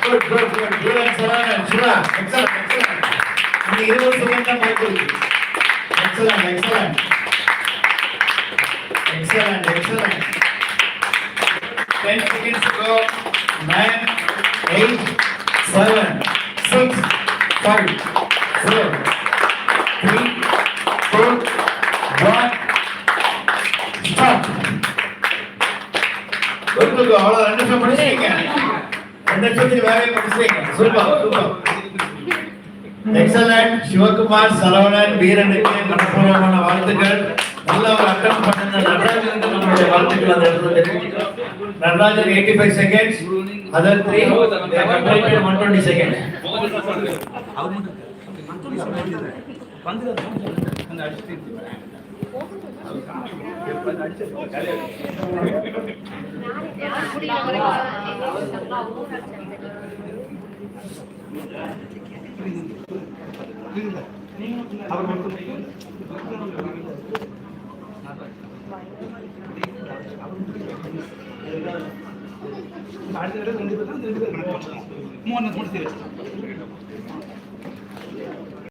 Excellent. In 20 seconds தான் வாய்ப்பு இருக்கு. Excellent. 10 seconds to go. 9, 8, 7, 6, 5, 4, 3, 2, 1. Stop. Good. அவ்வளோ 2 நிமிஷம் படிச்சிருக்கீங்க. 2 நிமிஷத்துக்கு வேலையை படிச்சிருக்கீங்க. சூப்பர். எக்ஸலன்ட். சிவகுமார், சரவணன், வீரனுக்கு மனப்பூர்வமான வாழ்த்துக்கள். நல்லா ஒரு அட்டம் பண்ண நடராஜனுக்கு நம்மளுடைய வாழ்த்துக்கள் அந்த இடத்துல தெரிவிக்கிறோம். Natarajan 85 seconds, other 3 completed 120 seconds.